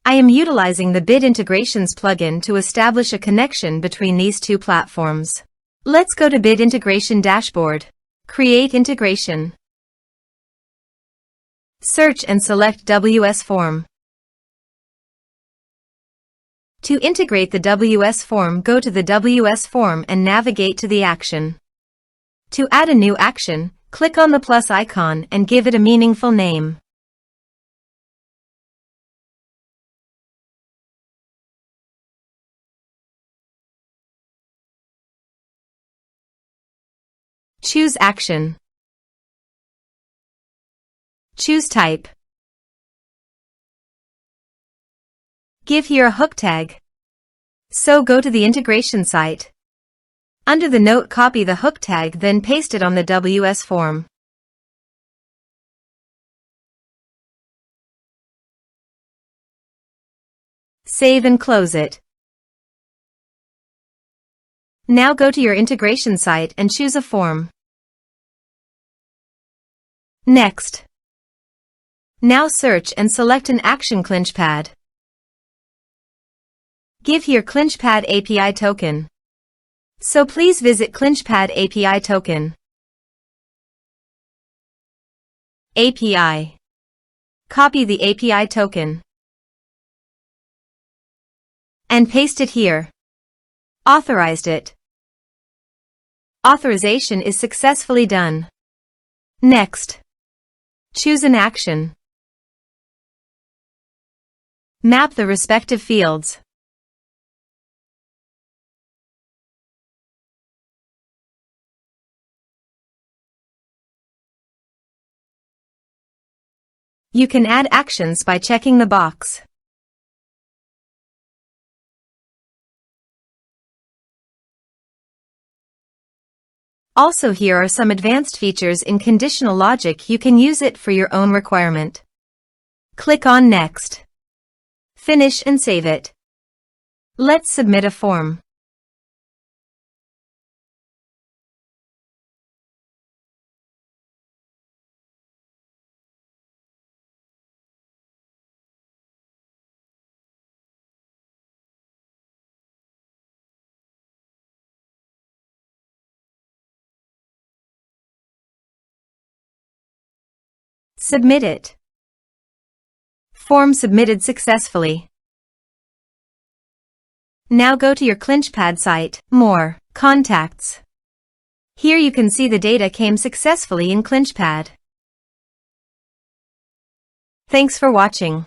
I am utilizing the Bit Integrations plugin to establish a connection between these two platforms. Let's go to Bit Integration Dashboard. Create integration. Search and select WS Form. To integrate the WS Form, go to the WS Form and navigate to the action. To add a new action, click on the plus icon and give it a meaningful name. Choose action. Choose type. Give here a hook tag. So go to the integration site. Under the note, copy the hook tag, then paste it on the WS form. Save and close it. Now go to your integration site and choose a form. Next. Now search and select an action ClinchPad. Give here ClinchPad API token. So please visit ClinchPad API token. API. Copy the API token and paste it here. Authorized it. Authorization is successfully done. Next. Choose an action. Map the respective fields. You can add actions by checking the box. Also, here are some advanced features in conditional logic. You can use it for your own requirement. Click on Next. Finish and save it. Let's submit a form. Submit it. Form submitted successfully. Now go to your ClinchPad site, More, Contacts. Here you can see the data came successfully in ClinchPad. Thanks for watching.